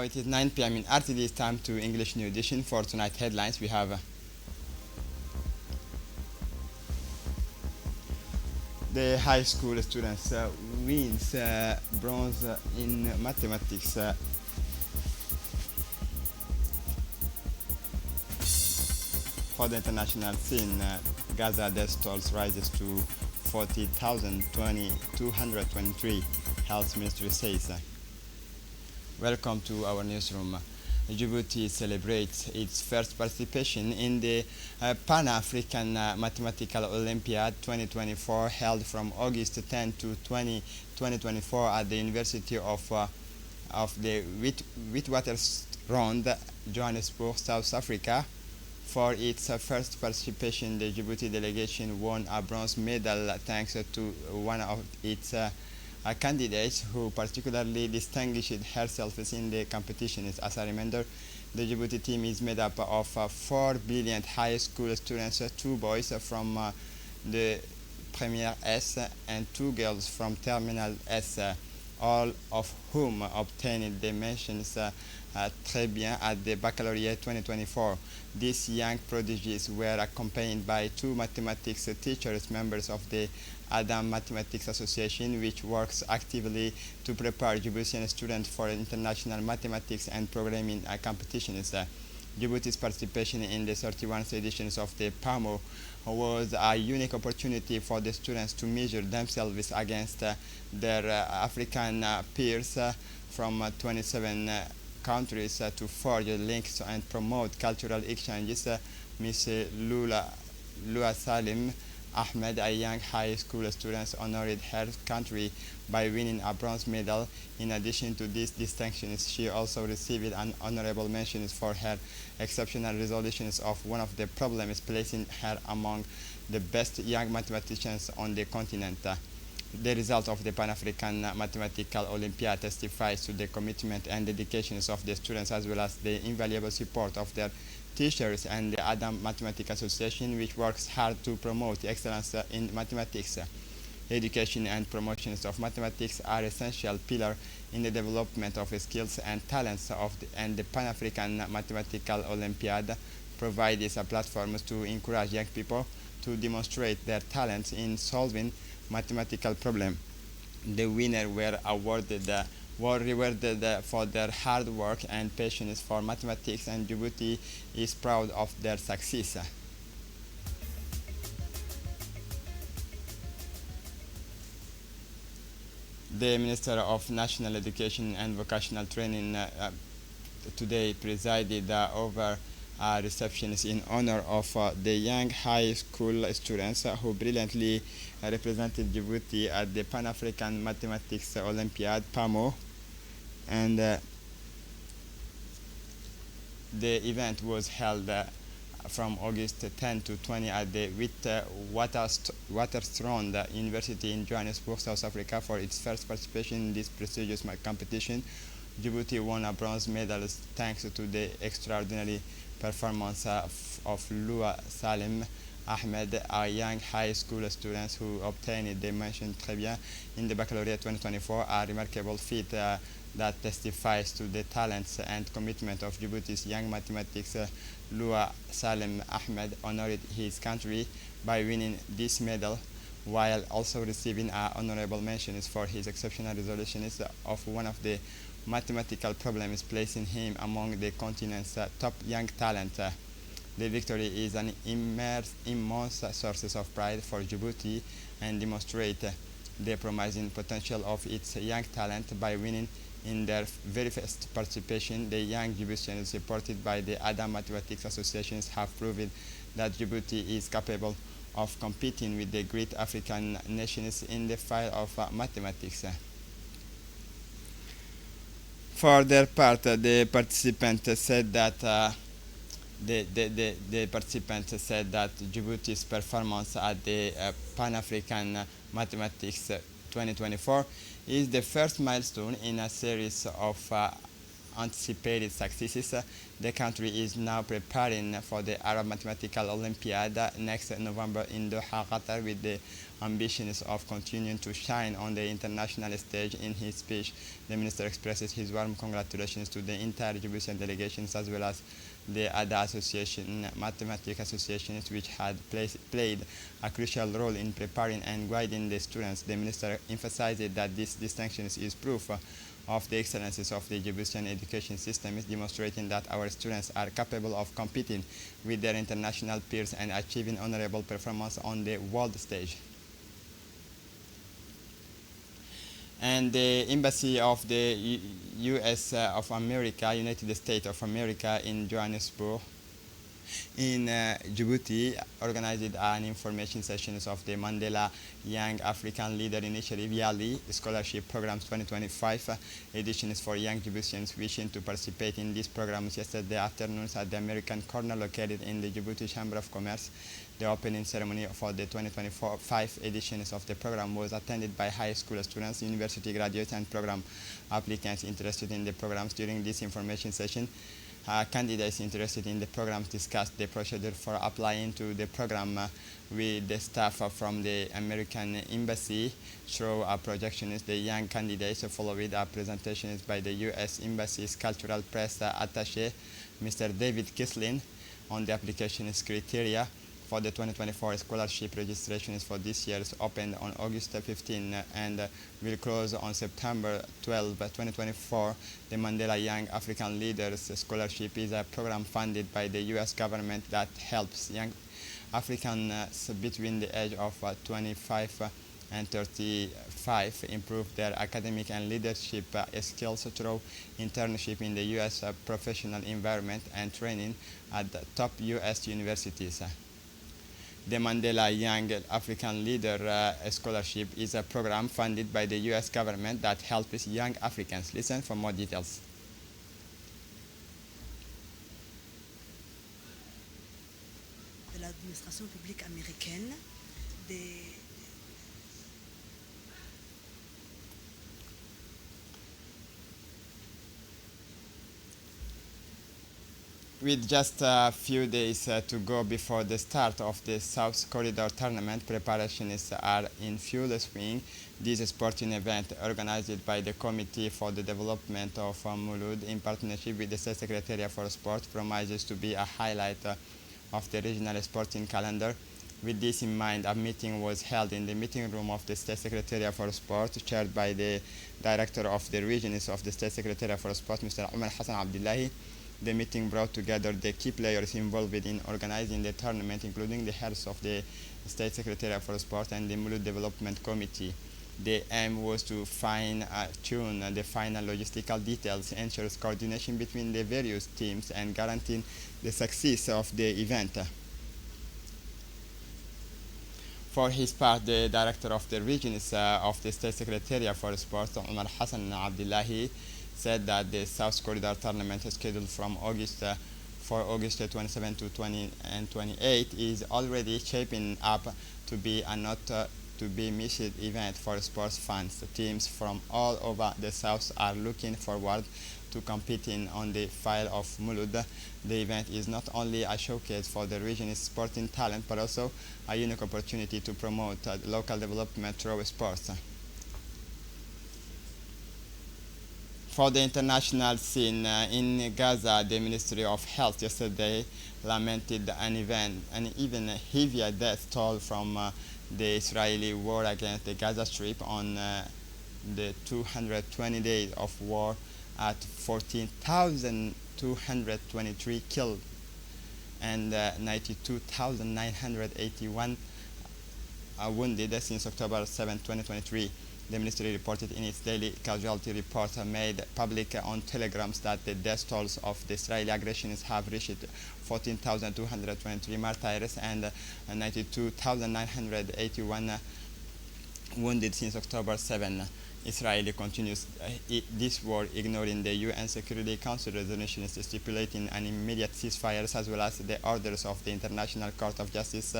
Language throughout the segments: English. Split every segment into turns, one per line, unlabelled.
it is 9 p.m. in RTD. It's time to English New Edition. For tonight headlines, we have the high school students wins bronze in mathematics. For the international scene, Gaza death tolls rises to 40,223, Health Ministry says. Welcome to our newsroom. Djibouti celebrates its first participation in the PanAfrican Mathematical Olympiad 2024, held from August 10 to 2024 at the University of the Witwatersrand, Johannesburg, South Africa. For its first participation, the Djibouti delegation won a bronze medal thanks to one of its candidates who particularly distinguished herself in the competition. As a reminder, the Djibouti team is made up of 4 brilliant high school students, 2 boys from the Première S and 2 girls from Terminal S, all of whom obtained the mentions très bien at the Baccalaureate 2024. These young prodigies were accompanied by 2 mathematics teachers, members of the Adam Mathematics Association, which works actively to prepare Djiboutian students for international mathematics and programming competitions. Djibouti's participation in the 31st editions of the PAMO was a unique opportunity for the students to measure themselves against their African peers from 27 countries to forge links and promote cultural exchanges. Ms. Lua Salim Ahmed, a young high school student, honored her country by winning a bronze medal. In addition to these distinctions, she also received an honorable mention for her exceptional resolutions of one of the problems, placing her among the best young mathematicians on the continent. The result of the Pan-African Mathematical Olympiad testifies to the commitment and dedications of the students, as well as the invaluable support of their teachers and the Adam Mathematics Association, which works hard to promote excellence in mathematics. Education and promotions of mathematics are essential pillar in the development of skills and talents and the Pan-African Mathematical Olympiad provides a platform to encourage young people to demonstrate their talents in solving mathematical problems. The winners were rewarded for their hard work and passion for mathematics, and Djibouti is proud of their success. The Minister of National Education and Vocational Training today presided over receptions in honor of the young high school students who brilliantly represented Djibouti at the Pan-African Mathematics Olympiad (PAMO), and the event was held from August 10 to 20 at the Witwatersrand University in Johannesburg, South Africa. For its first participation in this prestigious competition, Djibouti won a bronze medal thanks to the extraordinary performance of Lua Salim Ahmed, a young high school student who obtained the mention très bien in the Baccalaureate 2024, a remarkable feat that testifies to the talents and commitment of Djibouti's young mathematics. Lua Salim Ahmed honored his country by winning this medal, while also receiving honorable mentions for his exceptional resolutions of one of the mathematical problems, placing him among the continent's top young talent. The victory is an immense source of pride for Djibouti and demonstrates the promising potential of its young talent. By winning in their very first participation, the young Djiboutians, supported by the Adam Mathematics Associations, have proven that Djibouti is capable of competing with the great African nations in the field of mathematics. For their part, the participants said that Djibouti's performance at the Pan-African Mathematics 2024 is the first milestone in a series of anticipated successes, the country is now preparing for the Arab Mathematical Olympiad next November in Doha, Qatar, with the ambitions of continuing to shine on the international stage. In his speech, the minister expresses his warm congratulations to the entire Djiboutian delegations as well as the ADA Association, Mathematics Associations, which had played a crucial role in preparing and guiding the students. The minister emphasized that this distinction is proof of the excellences of the Djiboutian education system, is demonstrating that our students are capable of competing with their international peers and achieving honorable performance on the world stage. And the Embassy of the U.S. of America, United States of America in Johannesburg, in Djibouti, organized an information sessions of the Mandela Young African Leader Initiative YALI Scholarship Programs 2025 editions for young Djiboutians wishing to participate in these programs. Yesterday afternoon at the American Corner located in the Djibouti Chamber of Commerce, the opening ceremony for the 2025 editions of the program was attended by high school students, university graduates, and program applicants interested in the programs. During this information session, candidates interested in the programs discussed the procedure for applying to the program with the staff from the American Embassy. Through a projection, the young candidates followed a presentation by the U.S. Embassy's Cultural Press Attaché, Mr. David Kislin, on the application's criteria for the 2024 scholarship. Registrations for this year opened on August 15 and will close on September 12, 2024. The Mandela Young African Leaders Scholarship is a program funded by the U.S. government that helps young Africans between the age of 25 and 35 improve their academic and leadership skills through internship in the U.S. Professional environment and training at the top U.S. universities. The Mandela Young African Leader Scholarship is a program funded by the U.S. government that helps young Africans. Listen for more details.
De l'administration publique américaine,
With just a few days to go before the start of the South Corridor tournament, preparations are in full swing. This sporting event, organized by the Committee for the Development of Mulud in partnership with the State Secretariat for Sport, promises to be a highlight of the regional sporting calendar. With this in mind, a meeting was held in the meeting room of the State Secretariat for Sport, chaired by the Director of the Regions of the State Secretariat for Sport, Mr. Omar Hassan Abdullahi. The meeting brought together the key players involved in organizing the tournament, including the heads of the State Secretariat for Sport and the Mulud Development Committee. The aim was to fine-tune the final logistical details, ensure coordination between the various teams, and guarantee the success of the event. For his part, the Director of the Regions of the State Secretariat for Sport, Omar Hassan Abdullahi, said that the South Corridor tournament scheduled from August 27 to 20 and 28 is already shaping up to be a not to be missed event for sports fans. Teams from all over the South are looking forward to competing on the File of Mulud. The event is not only a showcase for the region's sporting talent, but also a unique opportunity to promote local development through sports. For the international scene, in Gaza, the Ministry of Health yesterday lamented an even heavier death toll from the Israeli war against the Gaza Strip on the 220 days of war at 14,223 killed and 92,981 wounded since October 7, 2023. The ministry reported in its daily casualty report made public on telegrams that the death tolls of the Israeli aggressions have reached 14,223 martyrs and 92,981 wounded since October 7. Israel continues this war, ignoring the UN Security Council resolutions stipulating an immediate ceasefire, as well as the orders of the International Court of Justice,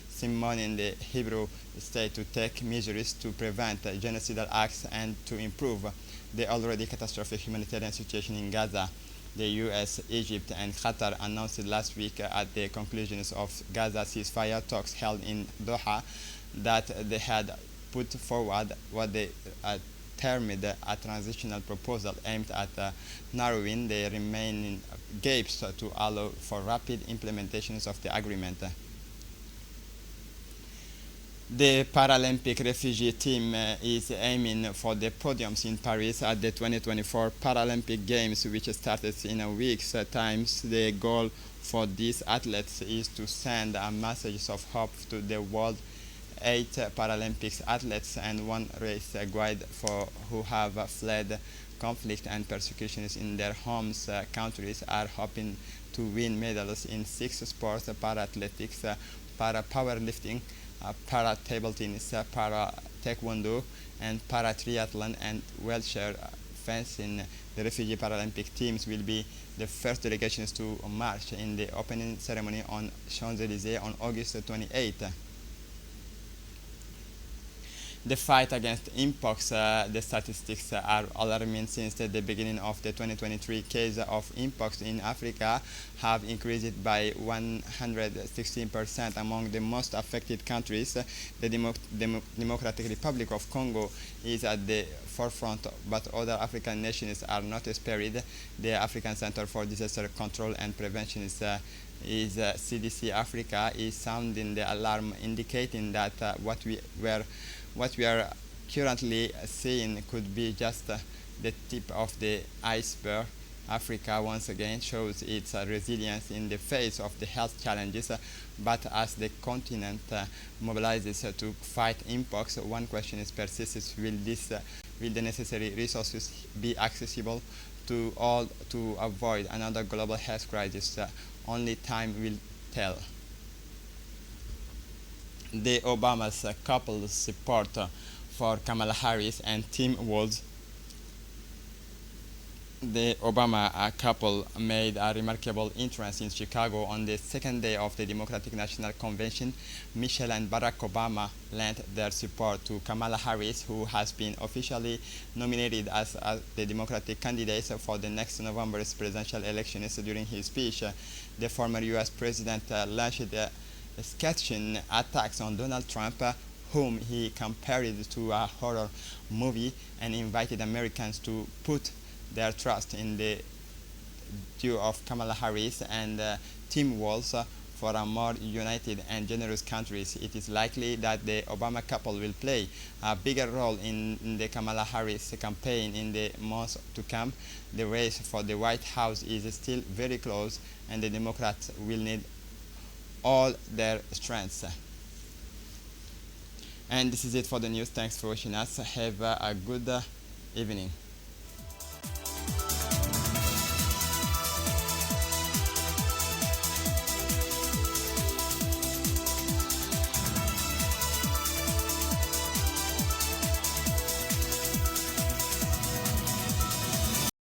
summoning the Hebrew state to take measures to prevent genocidal acts and to improve the already catastrophic humanitarian situation in Gaza. The US, Egypt, and Qatar announced last week at the conclusions of Gaza ceasefire talks held in Doha that they had put forward what they termed a transitional proposal aimed at narrowing the remaining gaps to allow for rapid implementations of the agreement. The Paralympic refugee team is aiming for the podiums in Paris at the 2024 Paralympic Games, which started in a week's time. The goal for these athletes is to send a message of hope to the world. 8 Paralympics athletes and 1 race guide for who have fled conflict and persecutions in their homes countries are hoping to win medals in 6 sports: para-athletics, para-powerlifting, para-table tennis, para-taekwondo, and para-triathlon and wheelchair fencing. The refugee Paralympic teams will be the first delegations to march in the opening ceremony on Champs-Élysées on August 28th. The fight against mpox, the statistics are alarming. Since the beginning of the 2023 cases of mpox in Africa have increased by 116% among the most affected countries. The Democratic Republic of Congo is at the forefront, but other African nations are not spared. The African Center for Disaster Control and Prevention is CDC Africa is sounding the alarm, indicating that what we are currently seeing could be just the tip of the iceberg. Africa once again shows its resilience in the face of the health challenges, but as the continent mobilizes to fight mpox, one question is persists: will the necessary resources be accessible to all to avoid another global health crisis? Only time will tell. The Obama's couple's support for Kamala Harris and Tim Walz. The Obama couple made a remarkable entrance in Chicago on the second day of the Democratic National Convention. Michelle and Barack Obama lent their support to Kamala Harris, who has been officially nominated as the Democratic candidate for the next November's presidential elections. During his speech, the former U.S. president launched scathing attacks on Donald Trump, whom he compared to a horror movie, and invited Americans to put their trust in the duo of Kamala Harris and Tim Walz for a more united and generous country. It is likely that the Obama couple will play a bigger role in the Kamala Harris campaign in the months to come. The race for the White House is still very close, and the Democrats will need all their strengths. And this is it for the news. Thanks for watching us. Have a good evening.